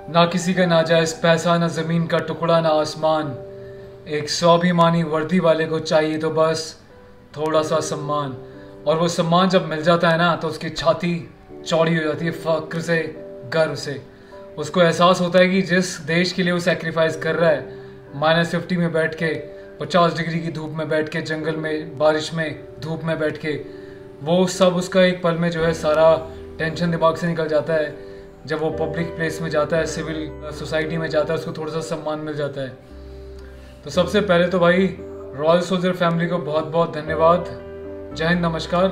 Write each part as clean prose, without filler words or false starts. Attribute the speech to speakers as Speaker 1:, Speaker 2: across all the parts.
Speaker 1: ना किसी का नाजायज पैसा, ना जमीन का टुकड़ा, ना आसमान। एक स्वाभिमानी वर्दी वाले को चाहिए तो बस थोड़ा सा सम्मान। और वो सम्मान जब मिल जाता है ना तो उसकी छाती चौड़ी हो जाती है फक्र से, गर्व से। उसको एहसास होता है कि जिस देश के लिए वो सेक्रीफाइस कर रहा है, -50 में बैठ के, 50 डिग्री की धूप में बैठ के, जंगल में बारिश में धूप में बैठ के, वो सब उसका एक पल में जो है सारा टेंशन दिमाग से निकल जाता है। जब वो पब्लिक प्लेस में जाता है, सिविल सोसाइटी में जाता है, उसको थोड़ा सा सम्मान मिल जाता है। तो सबसे पहले तो भाई रॉयल सोल्जर फैमिली को बहुत बहुत धन्यवाद। जय हिंद, नमस्कार।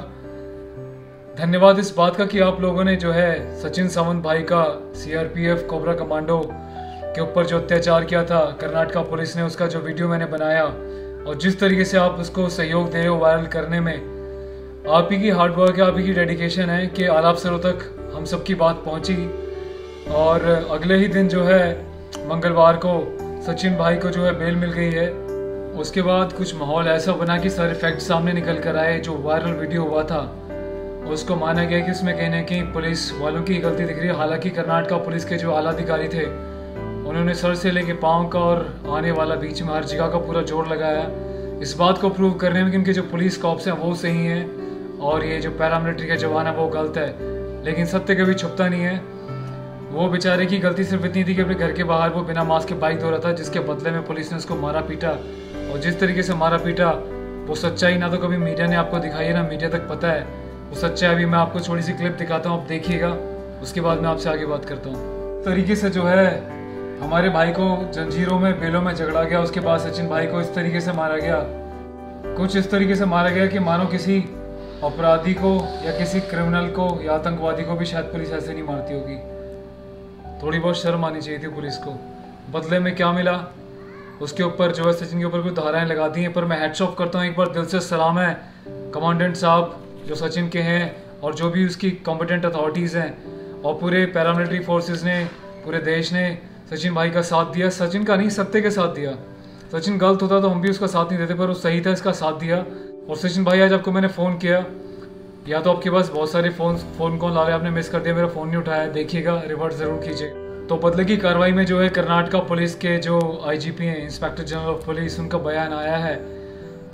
Speaker 1: धन्यवाद इस बात का कि आप लोगों ने जो है सचिन सावंत भाई का CRPF कोबरा कमांडो के ऊपर जो अत्याचार किया था कर्नाटका पुलिस ने, उसका जो वीडियो मैंने बनाया और जिस तरीके से आप उसको सहयोग दे रहे हो वायरल करने में, आप ही की हार्डवर्क है, आप ही की डेडिकेशन है कि आला अफसरों तक हम सबकी बात पहुंची। और अगले ही दिन जो है मंगलवार को सचिन भाई को जो है बेल मिल गई है। उसके बाद कुछ माहौल ऐसा बना कि सारे फैक्ट सामने निकल कर आए। जो वायरल वीडियो हुआ था उसको माना गया कि उसमें कहीं ना कहीं पुलिस वालों की गलती दिख रही है। हालांकि कर्नाटका पुलिस के जो आला अधिकारी थे उन्होंने सर से लेके पाँव का और आने वाला बीच में हर जगह का पूरा जोर लगाया इस बात को प्रूव करने में कि उनके जो पुलिस कॉप्स हैं वो सही हैं और ये जो पैरामिलिट्री के जवान है वो गलत है। लेकिन सत्य कभी छुपता नहीं है। वो बेचारे की गलती सिर्फ इतनी थी कि अपने घर के बाहर वो बिना मास्क के बाइक धो रहा था, जिसके बदले में पुलिस ने उसको मारा पीटा। और जिस तरीके से मारा पीटा वो सच्चाई ना तो कभी मीडिया ने आपको दिखाई है, ना मीडिया तक पता है वो सच्चाई। अभी मैं आपको छोटी सी क्लिप दिखाता हूँ, आप देखिएगा, उसके बाद मैं आपसे आगे बात करता हूँ। तरीके से जो है हमारे भाई को जंजीरों में, बेलों में झगड़ा गया। उसके बाद सचिन भाई को इस तरीके से मारा गया, कुछ इस तरीके से मारा गया कि मानो किसी अपराधी को या किसी क्रिमिनल को या आतंकवादी को भी शायद पुलिस ऐसे नहीं मारती होगी। थोड़ी बहुत शर्म आनी चाहिए थी पुलिस को। बदले में क्या मिला, उसके ऊपर जो है सचिन के ऊपर कुछ धाराएं लगा दी हैं। पर मैं हैट्स ऑफ करता हूँ, एक बार दिल से सलाम है कमांडेंट साहब जो सचिन के हैं और जो भी उसकी कॉम्पिटेंट अथॉरिटीज़ हैं और पूरे पैरामिलिट्री फोर्सेस ने, पूरे देश ने सचिन भाई का साथ दिया। सचिन का नहीं, सत्य के साथ दिया। सचिन गलत होता तो हम भी उसका साथ नहीं देते, पर वो सही था, इसका साथ दिया। और सचिन भाई आज आपको मैंने फ़ोन किया, या तो आपके पास बहुत सारे फ़ोन कॉल आ रहे, आपने मिस कर दिया, मेरा फ़ोन नहीं उठाया, देखिएगा, रिवर्ट ज़रूर कीजिएगा। तो बदले की कार्रवाई में जो है कर्नाटका पुलिस के जो IGP हैं, इंस्पेक्टर जनरल ऑफ पुलिस, उनका बयान आया है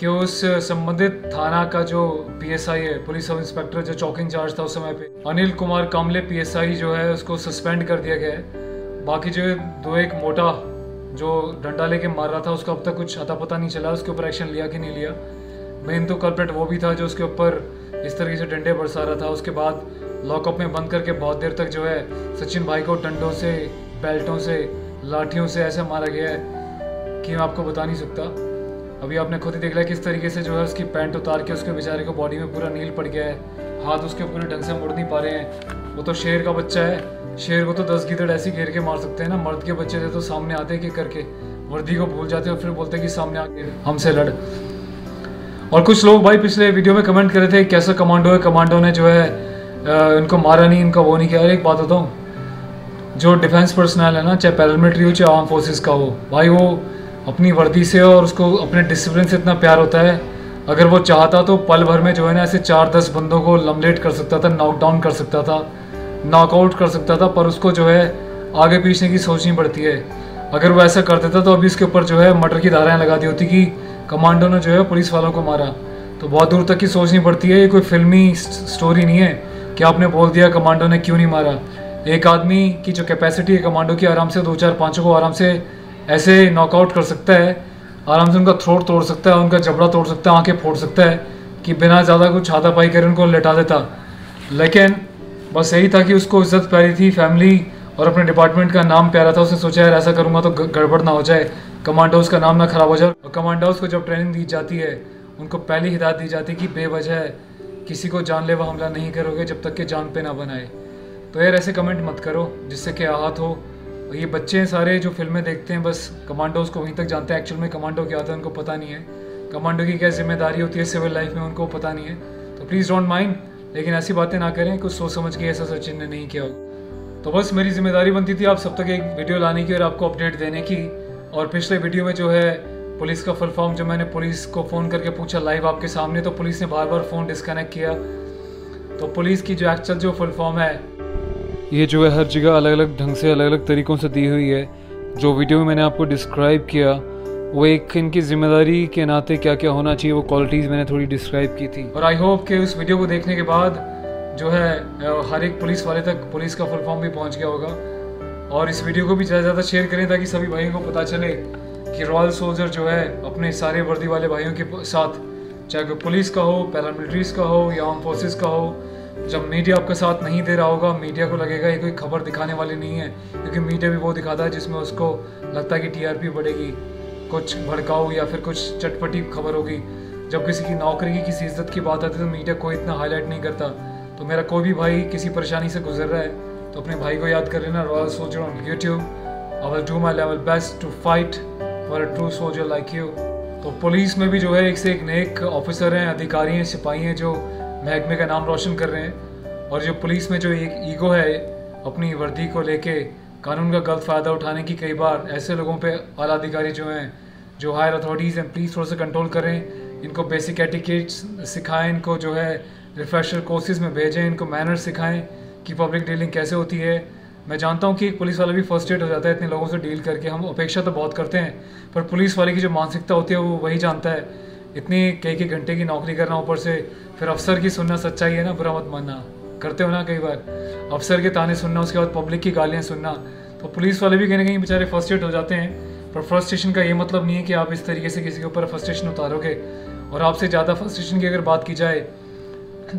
Speaker 1: कि उस संबंधित थाना का जो PSI है, पुलिस सब इंस्पेक्टर जो चौकी इंचार्ज था उस समय पे, अनिल कुमार कामले PSI जो है उसको सस्पेंड कर दिया गया है। बाकी जो दो एक मोटा जो डंडा लेके मार रहा था उसका अब तक कुछ अता पता नहीं चला, उसके ऊपर एक्शन लिया कि नहीं लिया। मेन तो कल्प्रेट वो भी था जो उसके ऊपर इस तरीके से डंडे बरसा रहा था। उसके बाद लॉकअप में बंद करके बहुत देर तक जो है सचिन भाई को डंडों से, बेल्टों से, लाठियों से ऐसे मारा गया है कि मैं आपको बता नहीं सकता। अभी आपने खुद ही देख लिया किस तरीके से जो है उसकी पैंट उतार के उसके बेचारे को बॉडी में पूरा नील पड़ गया है, हाथ उसके पूरे ढंग से मुड़ नहीं पा रहे हैं। वो तो शेर का बच्चा है, शेर को तो 10 गीदड़ ऐसी घेर के मार सकते हैं ना। मर्द के बच्चे थे तो सामने आते कि करके वर्दी को भूल जाते और फिर बोलते कि सामने आके हमसे लड़। और कुछ लोग भाई पिछले वीडियो में कमेंट कर रहे थे कैसा कमांडो है, कमांडो ने जो है इनको मारा नहीं, इनका वो नहीं किया। एक बात बताऊँ, जो डिफेंस पर्सनल है ना, चाहे पैरामिलिट्री हो चाहे आर्म फोर्सेस का हो, भाई वो अपनी वर्दी से और उसको अपने डिसिप्लिन से इतना प्यार होता है। अगर वो चाहता तो पल भर में जो है ना ऐसे 4-10 बंदों को लमलेट कर सकता था, नॉकडाउन कर सकता था, नॉकआउट कर सकता था। पर उसको जो है आगे पीछे की सोचनी पड़ती है। अगर वो ऐसा कर देता तो अभी उसके ऊपर जो है मर्डर की धाराएँ लगा दी होती कि कमांडो ने जो है पुलिस वालों को मारा। तो बहुत दूर तक की सोचनी पड़ती है। ये कोई फिल्मी स्टोरी नहीं है कि आपने बोल दिया कमांडो ने क्यों नहीं मारा। एक आदमी की जो कैपेसिटी है कमांडो की, आराम से 2-4-5 को आराम से ऐसे नॉकआउट कर सकता है, आराम से उनका थ्रोट तोड़ सकता है, उनका जबड़ा तोड़ सकता है, आंखें फोड़ सकता है कि बिना ज़्यादा कुछ हाथापाई करे उनको लेटा देता। लेकिन बस यही था कि उसको इज्जत प्यारी थी, फैमिली और अपने डिपार्टमेंट का नाम प्यारा था। उसने सोचा यार ऐसा करूँगा तो गड़बड़ ना हो जाए, कमांडोज का नाम ना खराब हो जाए। और कमांडोज को जब ट्रेनिंग दी जाती है उनको पहली हिदायत दी जाती है कि बेवजह किसी को जानलेवा हमला नहीं करोगे जब तक कि जान पे ना बनाए। तो यार ऐसे कमेंट मत करो जिससे कि आहत हो। ये बच्चे हैं सारे जो फिल्में देखते हैं, बस कमांडोज को वहीं तक जानते हैं। एक्चुअल में कमांडो क्या होता है उनको पता नहीं है, कमांडो की क्या जिम्मेदारी होती है सिविल लाइफ में उनको पता नहीं है। तो प्लीज़ डोंट माइंड, लेकिन ऐसी बातें ना करें, कुछ सोच समझ के ऐसा सचिन ने नहीं किया। तो बस मेरी जिम्मेदारी बनती थी आप सब तक एक वीडियो लाने की और आपको अपडेट देने की। और पिछले वीडियो में जो है पुलिस का फुल फॉर्म, जब मैंने पुलिस को फ़ोन करके पूछा लाइव आपके सामने, तो पुलिस ने बार बार फ़ोन डिस्कनेक्ट किया। तो पुलिस की जो एक्चुअल जो फुल फॉर्म है ये जो है हर जगह अलग अलग ढंग से अलग अलग तरीक़ों से दी हुई है। जो वीडियो में मैंने आपको डिस्क्राइब किया वो एक इनकी ज़िम्मेदारी के नाते क्या क्या होना चाहिए वो क्वालिटीज़ मैंने थोड़ी डिस्क्राइब की थी। और आई होप कि उस वीडियो को देखने के बाद जो है हर एक पुलिस वाले तक पुलिस का फुल फॉर्म भी पहुंच गया होगा। और इस वीडियो को भी ज़्यादा से ज़्यादा शेयर करें ताकि सभी भाइयों को पता चले कि रॉयल सोल्जर जो है अपने सारे वर्दी वाले भाइयों के साथ, चाहे वो पुलिस का हो, पैरामिलिट्रीज का हो या आर्म फोर्सेस का हो, जब मीडिया आपका साथ नहीं दे रहा होगा, मीडिया को लगेगा ये कोई खबर दिखाने वाली नहीं है, क्योंकि मीडिया भी वो दिखाता है जिसमें उसको लगता है कि टीआरपी बढ़ेगी, कुछ भड़काऊ या फिर कुछ चटपटी खबर होगी। जब किसी की नौकरी की किसी इज्जत की बात आती है तो मीडिया कोई इतना हाईलाइट नहीं करता। तो मेरा कोई भी भाई किसी परेशानी से गुजर रहा है तो अपने भाई को याद कर लेना, royal soldier on YouTube. I will do my level best to fight for a true soldier like you. तो पुलिस में भी जो है एक से एक नेक ऑफिसर हैं, अधिकारी हैं, सिपाही हैं जो महकमे का नाम रोशन कर रहे हैं। और जो पुलिस में जो एक ईगो है अपनी वर्दी को लेके कानून का गलत फ़ायदा उठाने की, कई बार ऐसे लोगों पे आला अधिकारी जो हैं, जो हायर अथॉरिटीज़ हैं, प्लीज़ थोड़ा सा कंट्रोल करें। इनको बेसिक एटिकेट्स सिखाएं, इनको जो है रिफ्रेशर कोर्सेज में भेजें, इनको मैनर्स सिखाएं कि पब्लिक डीलिंग कैसे होती है। मैं जानता हूँ कि एक पुलिस वाला भी फर्स्ट एड हो जाता है इतने लोगों से डील करके, हम अपेक्षा तो बहुत करते हैं, पर पुलिस वाले की जो मानसिकता होती है वो वही जानता है। इतनी कई घंटे की नौकरी करना, ऊपर से फिर अफसर की सुनना, सच्चाई है ना, बुरा मत मानना, करते हो ना कई बार, अफसर के ताने सुनना, उसके बाद पब्लिक की गालियाँ सुनना। तो पुलिस वाले भी कहीं ना कहीं बेचारे फर्स्ट एड हो जाते हैं। पर फ्रस्ट्रेशन का ये मतलब नहीं है कि आप इस तरीके से किसी के ऊपर फ्रस्ट्रेशन उतारोगे। और आपसे ज़्यादा फ्रस्ट्रेशन की अगर बात की जाए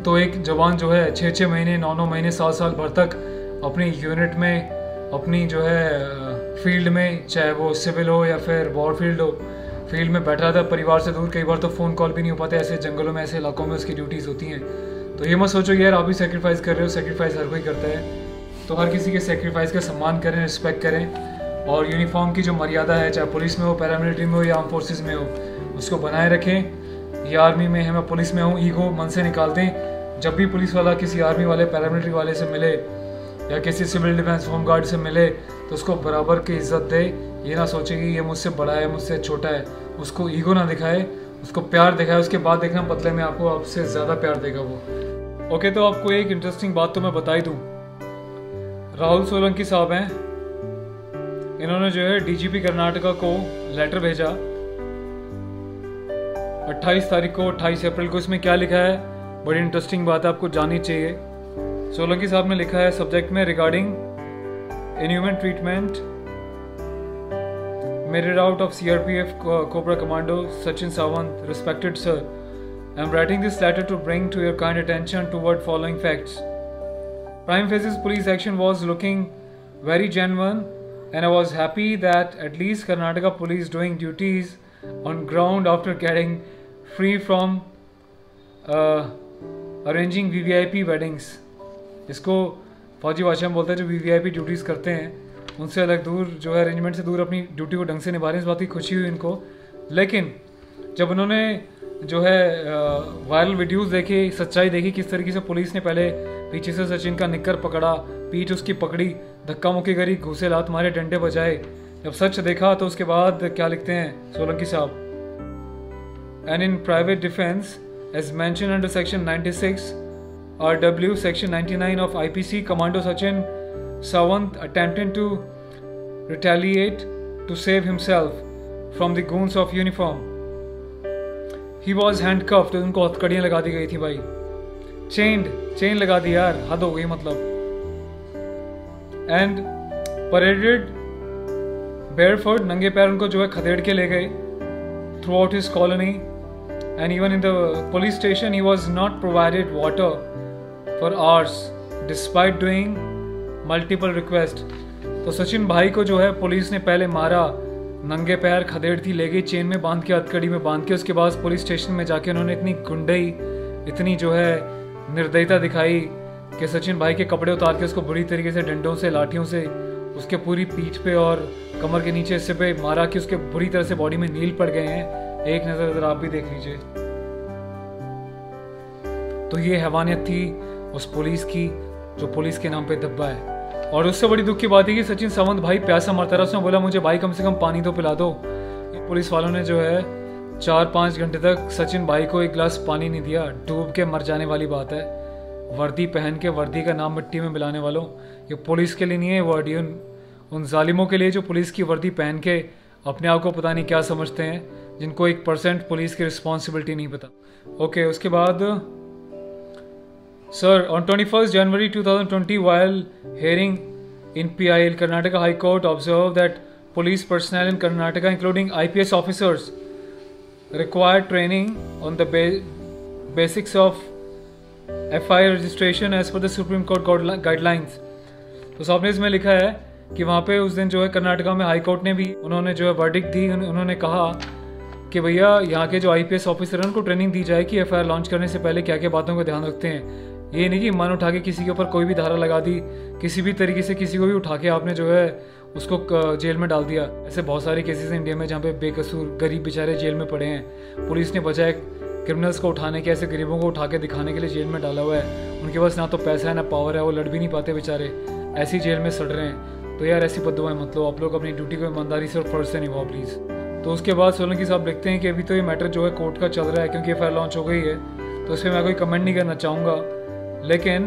Speaker 1: तो एक जवान जो है 6-6 महीने, 9-9 महीने, साल भर तक अपनी यूनिट में, अपनी जो है फील्ड में, चाहे वो सिविल हो या फिर वॉर फील्ड हो, फील्ड में बैठा रहता है परिवार से दूर। कई बार तो फ़ोन कॉल भी नहीं हो पाते, ऐसे जंगलों में, ऐसे इलाकों में उसकी ड्यूटीज़ होती हैं। तो ये मत सोचो कि यार आप भी सेक्रीफाइस कर रहे हो, सेक्रीफाइस हर कोई करता है। तो हर किसी के सेक्रीफाइस का सम्मान करें, रिस्पेक्ट करें, और यूनिफॉर्म की जो मर्यादा है, चाहे पुलिस में हो, पैरामिलिट्री में हो या आर्म फोर्सेस में हो, उसको बनाए रखें। ये आर्मी में है, मैं पुलिस में हूँ, ईगो मन से निकाल दें। जब भी पुलिस वाला किसी आर्मी वाले, पैरामिलिट्री वाले से मिले या किसी सिविल डिफेंस होम गार्ड से मिले तो उसको बराबर की इज्जत दे। ये ना सोचे कि ये मुझसे बड़ा है, मुझसे छोटा है, उसको ईगो ना दिखाए, उसको प्यार दिखाए। उसके बाद देखना बदले में आपको आपसे ज़्यादा प्यार देगा वो। ओके, तो आपको एक इंटरेस्टिंग बात तो मैं बता ही दूँ। राहुल सोलंकी साहब हैं, इन्होंने जो है डीजीपी कर्नाटका को लेटर भेजा 28 तारीख को, 28 अप्रैल को। इसमें क्या लिखा है, बड़ी इंटरेस्टिंग बात है, आपको जाननी चाहिए। सोलंकी साहब ने लिखा है सब्जेक्ट में, regarding inhuman treatment meted out of CRPF cobra commando Sachin Sawant, respected sir, I am writing this letter to bring to your kind attention toward following facts. Prime Face's police action was looking very genuine, and I was happy that at least Karnataka police doing duties on ground after getting free from arranging VVIP weddings. इसको फौजी भाषा में बोलते हैं जो VVIP duties करते हैं, उनसे अलग दूर, जो है अरेंजमेंट से दूर अपनी ड्यूटी को ढंग से निभा रहे हैं। इस बात की खुशी हुई इनको। लेकिन जब उन्होंने जो है वायरल वीडियोस देखे, सच्चाई देखी, किस तरीके से पुलिस ने पहले पीछे से सचिन का निक्कर पकड़ा, पीठ उसकी पकड़ी, धक्का मुक्की करी, घूसे लात मारे, डंडे बजाए, जब सच देखा तो उसके बाद क्या लिखते हैं सोलंकी साहब, and in private defence as mention under section 96 RW section 99 of IPC, Commando Sachin Sawant attempted to retaliate to save himself from the goons of uniform. He was handcuffed, तो उनको हथकड़ियाँ लगा दी गई थी भाई, चेन लगा दी यार, हद हो गई मतलब, एंड परेडेड barefoot, नंगे पैर उनको जो है खदेड़ के ले गए through out his colony, and even in the police station he was not provided water for hours despite doing multiple request. तो सचिन भाई को जो है पुलिस ने पहले मारा, नंगे पैर खदेड़ थी, ले गई चेन में बांध के, हथकड़ी में बांध के. उसके बाद पुलिस स्टेशन में जाके उन्होंने इतनी गुंडई, इतनी जो है निर्दयता दिखाई कि सचिन भाई के कपड़े उतार के उसको बुरी तरीके से डंडों से, लाठियों से उसके पूरी पीठ पे और कमर के नीचे हिस्से पे मारा कि उसके बुरी तरह से बॉडी में नील पड़ गए हैं. एक नज़र अगर आप भी देख लीजिए. तो ये हैवानियत थी उस पुलिस की जो पुलिस के नाम पे दब्बा है. और उससे बड़ी दुख की बात है कि सचिन सावंत भाई प्यासा मरता रहा. उसने बोला मुझे भाई कम से कम पानी तो पिला दो. पुलिस वालों ने जो है 4-5 घंटे तक सचिन भाई को एक गिलास पानी नहीं दिया. डूब के मर जाने वाली बात है. वर्दी पहन के वर्दी का नाम मिट्टी में मिलाने वालों, ये पुलिस के लिए नहीं है वर्ड, ये उन जालिमों के लिए जो पुलिस की वर्दी पहन के अपने आप को पता नहीं क्या समझते हैं, जिनको 1% पुलिस की रिस्पॉन्सिबिलिटी नहीं पता। ओके, उसके बाद sir, on 21 January 2020 while hearing in PIL, Karnataka High Court observed that police personnel in Karnataka, including IPS officers, required training on the basics of FIR registration as per the Supreme Court guidelines। तो साहब ने इसमें लिखा है कि वहाँ पे उस दिन जो है कर्नाटका में हाई कोर्ट ने भी उन्होंने जो है वर्डिक्ट दी। उन्होंने कहा कि भैया यहाँ के जो IPS ऑफिसर हैं उनको ट्रेनिंग दी जाए कि FIR लॉन्च करने से पहले क्या क्या बातों का ध्यान रखते हैं। ये नहीं कि मन उठा के किसी के ऊपर कोई भी धारा लगा दी, किसी भी तरीके से किसी को भी उठा के आपने जो है उसको जेल में डाल दिया। ऐसे बहुत सारे केसेस हैं इंडिया में जहाँ पे बेकसूर गरीब बेचारे जेल में पड़े हैं। पुलिस ने बजाय क्रिमिनल्स को उठाने के ऐसे गरीबों को उठा के दिखाने के लिए जेल में डाला हुआ है। उनके पास ना तो पैसा है ना पावर है, वो लड़ भी नहीं पाते बेचारे, ऐसी जेल में सड़ रहे हैं। तो यार ऐसी बद्दुआएं मत लो, आप लोग अपनी ड्यूटी को ईमानदारी से और फर्ज से निभाओ प्लीज़। तो उसके बाद सोलंकी साहब लिखते हैं कि अभी तो ये मैटर जो है कोर्ट का चल रहा है क्योंकि FIR लॉन्च हो गई है, तो इस पर मैं कोई कमेंट नहीं करना चाहूँगा। लेकिन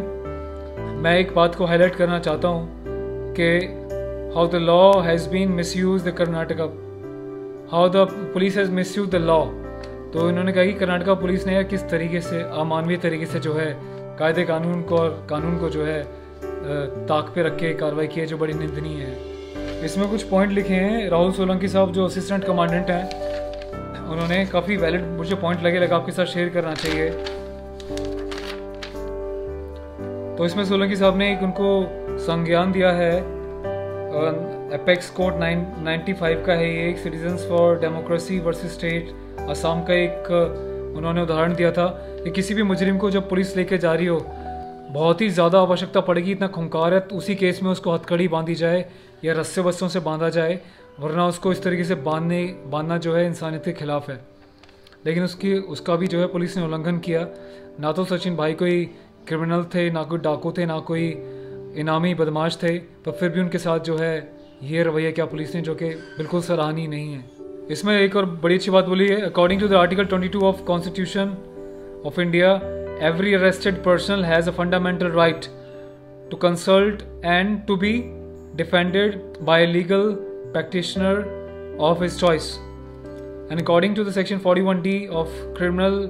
Speaker 1: मैं एक बात को हाईलाइट करना चाहता हूँ कि how the law has been misuse the Karnataka, how the police has misuse the law. तो इन्होंने कहा कि कर्नाटका पुलिस ने किस तरीके से अमानवीय तरीके से जो है कायदे कानून को और कानून को जो है ताक पे रख के कार्रवाई की है, जो बड़ी निंदनीय है। इसमें कुछ पॉइंट लिखे हैं राहुल सोलंकी साहब जो असिस्टेंट कमांडेंट हैं, उन्होंने काफ़ी वैलिड मुझे पॉइंट लगा आपके साथ शेयर करना चाहिए। तो इसमें सोलंकी साहब ने एक उनको संज्ञान दिया है, एपेक्स कोड 995 का है ये, एक citizens for democracy versus state Assam का एक उन्होंने उदाहरण दिया था कि किसी भी मुजरिम को जब पुलिस लेके जा रही हो, बहुत ही ज़्यादा आवश्यकता पड़ेगी, इतना खुंखार है, तो उसी केस में उसको हथकड़ी बांधी जाए या रस्से बस्सों से बांधा जाए, वरना उसको इस तरीके से बांधना जो है इंसानियत के खिलाफ है। लेकिन उसका भी जो है पुलिस ने उल्लंघन किया। ना तो सचिन भाई कोई क्रिमिनल थे, ना कोई डाकू थे, ना कोई इनामी बदमाश थे, पर फिर भी उनके साथ जो है ये रवैया क्या पुलिस ने, जो कि बिल्कुल सराहनीय नहीं है। इसमें एक और बड़ी अच्छी बात बोली है, according to the article 22 of constitution of India, every arrested person has a fundamental right to consult and to be defended by legal practitioner of his choice. And according to the section 41D of criminal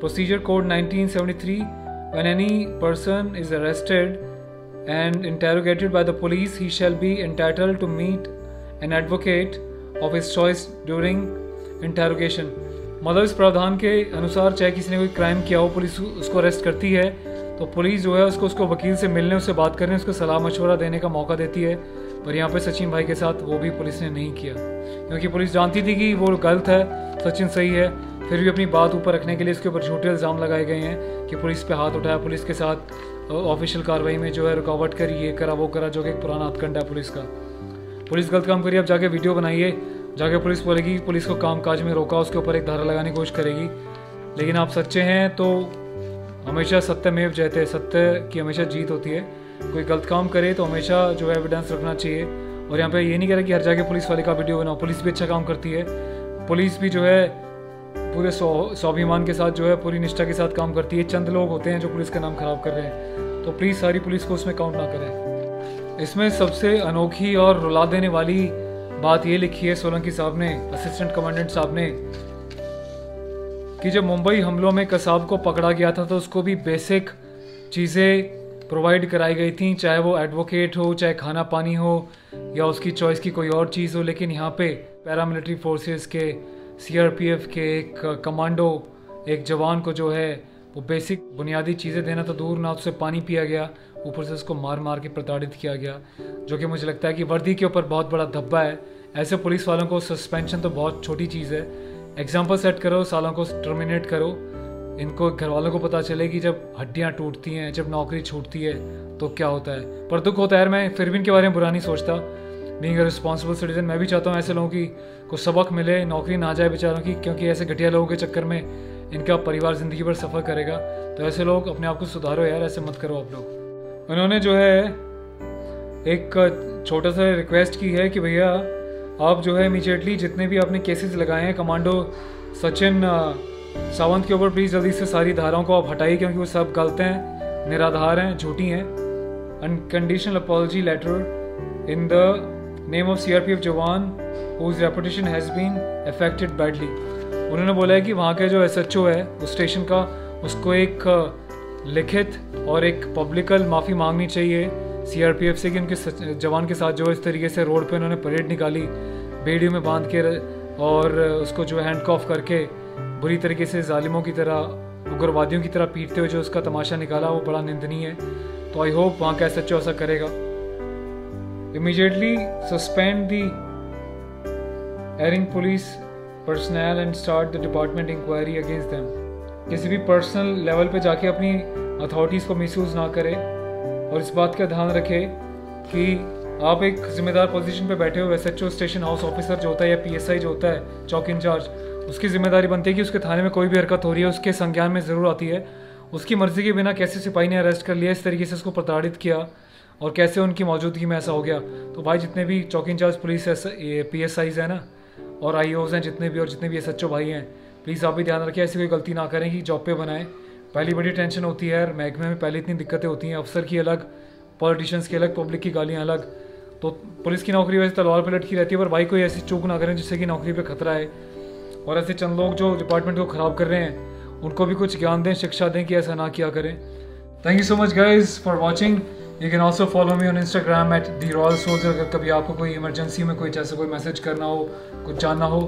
Speaker 1: Procedure Code 1973, when any person is arrested and interrogated by the police, he shall be entitled to meet an advocate of his choice during interrogation। मतलब इस प्रावधान के अनुसार चाहे किसी ने कोई crime किया हो, पुलिस उसको अरेस्ट करती है तो पुलिस जो है उसको वकील से मिलने, उससे बात करने, उसको सलाह मशवरा देने का मौका देती है। पर यहाँ पे सचिन भाई के साथ वो भी पुलिस ने नहीं किया, क्योंकि पुलिस जानती थी कि वो गलत है, सचिन सही है, फिर भी अपनी बात ऊपर रखने के लिए इसके ऊपर झूठे इल्ज़ाम लगाए गए हैं कि पुलिस पे हाथ उठाया, पुलिस के साथ ऑफिशियल कार्रवाई में जो है रुकावट करी, ये करा वो करा, जो कि एक पुराना हथकंडा है पुलिस का। पुलिस गलत काम करिए, अब जाके वीडियो बनाइए, जाके पुलिस बोलेगी पुलिस को काम काज में रोका, उसके ऊपर एक धारा लगाने की कोशिश करेगी। लेकिन आप सच्चे हैं तो हमेशा सत्यमेव जयते, सत्य की हमेशा जीत होती है। कोई गलत काम करे तो हमेशा जो है एविडेंस रखना चाहिए। और यहाँ पे ये नहीं कह रहा कि हर जगह पुलिस वाले का वीडियो बनाओ, पुलिस भी अच्छा काम करती है, पुलिस भी जो है पूरे स्वाभिमान के साथ जो है पूरी निष्ठा के साथ काम करती है। चंद लोग होते हैं जो पुलिस का नाम खराब कर रहे हैं, तो प्लीज़ सारी पुलिस को उसमें काउंट ना करें। इसमें सबसे अनोखी और रुला देने वाली बात ये लिखी है सोलंकी साहब ने, असिस्टेंट कमांडेंट साहब ने, कि जब मुंबई हमलों में कसाब को पकड़ा गया था तो उसको भी बेसिक चीज़ें प्रोवाइड कराई गई थी, चाहे वो एडवोकेट हो, चाहे खाना पानी हो, या उसकी चॉइस की कोई और चीज़ हो। लेकिन यहाँ पे पैरामिलिट्री फोर्सेस के, CRPF के एक कमांडो, एक जवान को जो है वो बेसिक बुनियादी चीज़ें देना तो दूर, ना उससे पानी पिया गया, ऊपर से उसको मार मार के प्रताड़ित किया गया, जो कि मुझे लगता है कि वर्दी के ऊपर बहुत बड़ा धब्बा है। ऐसे पुलिस वालों को सस्पेंशन तो बहुत छोटी चीज़ है, एग्जाम्पल सेट करो, सालों को टर्मिनेट करो। इनको घर वालों को पता चले कि जब हड्डियाँ टूटती हैं, जब नौकरी छूटती है तो क्या होता है। पर दुख होता है, मैं फिर भी इनके बारे में बुरा नहीं सोचता। बीइंग अ रिस्पॉन्सिबल सिटीजन, मैं भी चाहता हूँ ऐसे लोगों की को सबक मिले, नौकरी ना जाए बेचारों की, क्योंकि ऐसे घटिया लोगों के चक्कर में इनका परिवार ज़िंदगी भर सफ़र करेगा। तो ऐसे लोग अपने आप को सुधारो यार, ऐसे मत करो आप लोग। उन्होंने जो है एक छोटा सा रिक्वेस्ट की है कि भैया आप जो है इमीडिएटली जितने भी आपने केसेस लगाए हैं कमांडो सचिन सावंत के ऊपर, प्लीज़ जल्दी से सारी धाराओं को आप हटाइए, क्योंकि वो सब गलत हैं, निराधार हैं, झूठी हैं। unconditional apology letter in the name of CRPF जवान whose reputation has been affected badly. उन्होंने बोला है कि वहाँ के जो SHO है उस स्टेशन का, उसको एक लिखित और एक पब्लिकल माफ़ी मांगनी चाहिए CRPF से कि उनके जवान के साथ जो इस तरीके से रोड पे उन्होंने परेड निकाली बेड़ियों में बांध के और उसको जो हैंडकॉफ करके बुरी तरीके से जालिमों की तरह, उग्रवादियों की तरह पीटते हुए जो उसका तमाशा निकाला, वो बड़ा निंदनीय है। तो आई होप वहाँ का SHO ऐसा करेगा। Immediately suspend the erring police personnel and start the department inquiry against them. किसी भी पर्सनल लेवल पे जाके अपनी अथॉरिटीज़ को मिसयूज़ ना करे और इस बात का ध्यान रखे कि आप एक जिम्मेदार पोजीशन पे बैठे हुए SHO स्टेशन हाउस ऑफिसर जो होता है या PSI जो होता है चौक इंचार्ज, उसकी जिम्मेदारी बनती है कि उसके थाने में कोई भी हरकत हो रही है उसके संज्ञान में ज़रूर आती है। उसकी मर्ज़ी के बिना कैसे सिपाही ने अरेस्ट कर लिया, इस तरीके से उसको प्रताड़ित किया और कैसे उनकी मौजूदगी में ऐसा हो गया। तो भाई जितने भी चौक इंचार्ज पुलिस PSIs हैं ना और IOs हैं जितने भी, और जितने भी SHO भाई हैं, प्लीज़ आप भी ध्यान रखें ऐसी कोई गलती ना करें कि जॉब पे बनाएं। पहली बड़ी टेंशन होती है यार, महकमे में पहले इतनी दिक्कतें होती हैं, अफसर की अलग, पॉलिटिशियंस की अलग, पब्लिक की गालियाँ अलग। तो पुलिस की नौकरी वैसे तलवार पे लटकी रहती है, पर भाई कोई ऐसी चूक ना करें जिससे कि नौकरी पे खतरा है। और ऐसे चंद लोग जो डिपार्टमेंट को ख़राब कर रहे हैं उनको भी कुछ ज्ञान दें, शिक्षा दें कि ऐसा ना किया करें। Thank you so much guys for watching. You can also follow me on Instagram @TheRoyalSoldier। अगर कभी आपको कोई इमरजेंसी में कोई जैसे कोई मैसेज करना हो, कुछ जानना हो।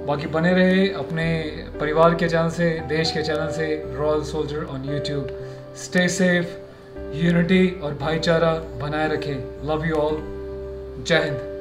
Speaker 1: बाकी बने रहे अपने परिवार के चैनल से, देश के चैनल से, royal soldier on YouTube। Stay safe, unity और भाईचारा बनाए रखें। Love you all. जय हिंद।